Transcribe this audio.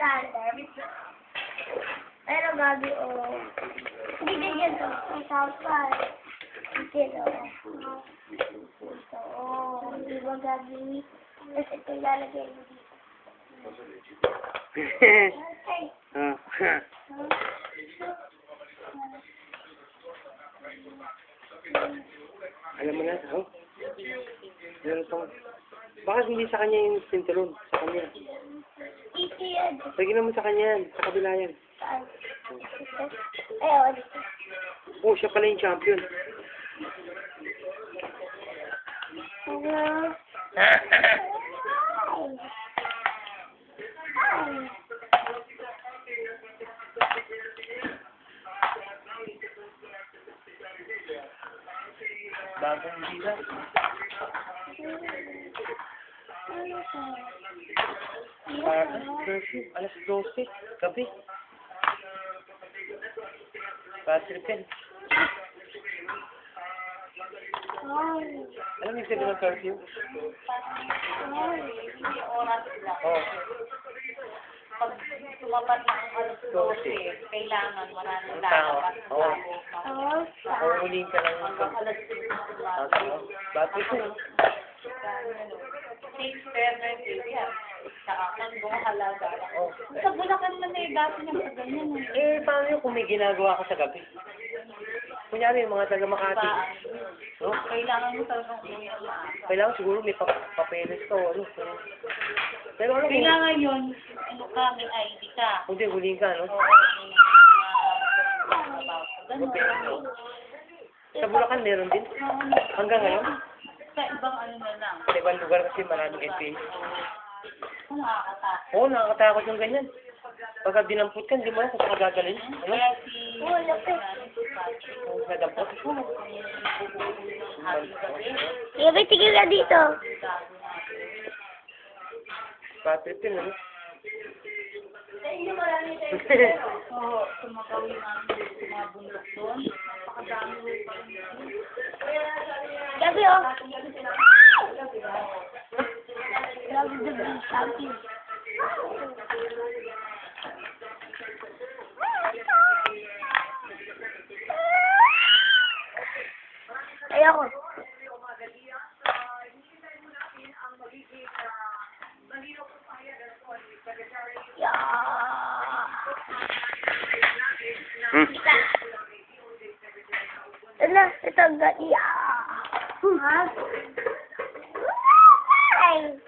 Alexander. Pero gabi, oh. Hindi ganyan to. May kapal. Ito, oh. Di ba gabi? Tapos ito ilalagay mo dito. Alam mo na, oh. Meron pang... Bakit hindi sa kanya yung sinturon? Sa kanya. Ito yan. Lagyan naman sa kanya yan. Sa kabila yan. Saan? Ay, oh, dito. Oh, siya pala yung champion. Bagong bila. Curfew, alas 12, gabi. Patripen. Alam mo yung sabi ng curfew? Oo. Pag tumapat ng alas 12, kailangan maraming lalabas. Oo. Oh, Uuling ka lang yung Alas 12. Patripen. Sa akin, bumahalaga. Oh. Sa Bulacan man eh, dati niyang sa ganyan eh. Eh, paano yun kung may ginagawa ka sa gabi? Kunyari, yung mga taga Makati. No? Kailangan mo talagang umuwi ang maaga. Kailangan siguro may papeles ka o ano. Pero ano kung... Kailangan yun, ano ka, may ID ka. Hindi, huling ka, no? Ganun. Sa Bulacan, meron din. Hanggang ngayon? Sa ibang ano na lang. Sa ibang lugar kasi maraming NPA. Nakakatakot. Oo, nakakatakot yung ganyan. Pagka dinampot ka, hindi mo alam kung saan ka gagalin. Ano? Kaya si... Kung nadampot. Gabi, tigil ka dito. Patripen, ano? Oo, sumagawin namin yung mga bundok doon. Napakadami rin pa rin. Gabi, oh. Love the bee, happy. Ayoko. Ano? Ito ang gani. Ha? Ay!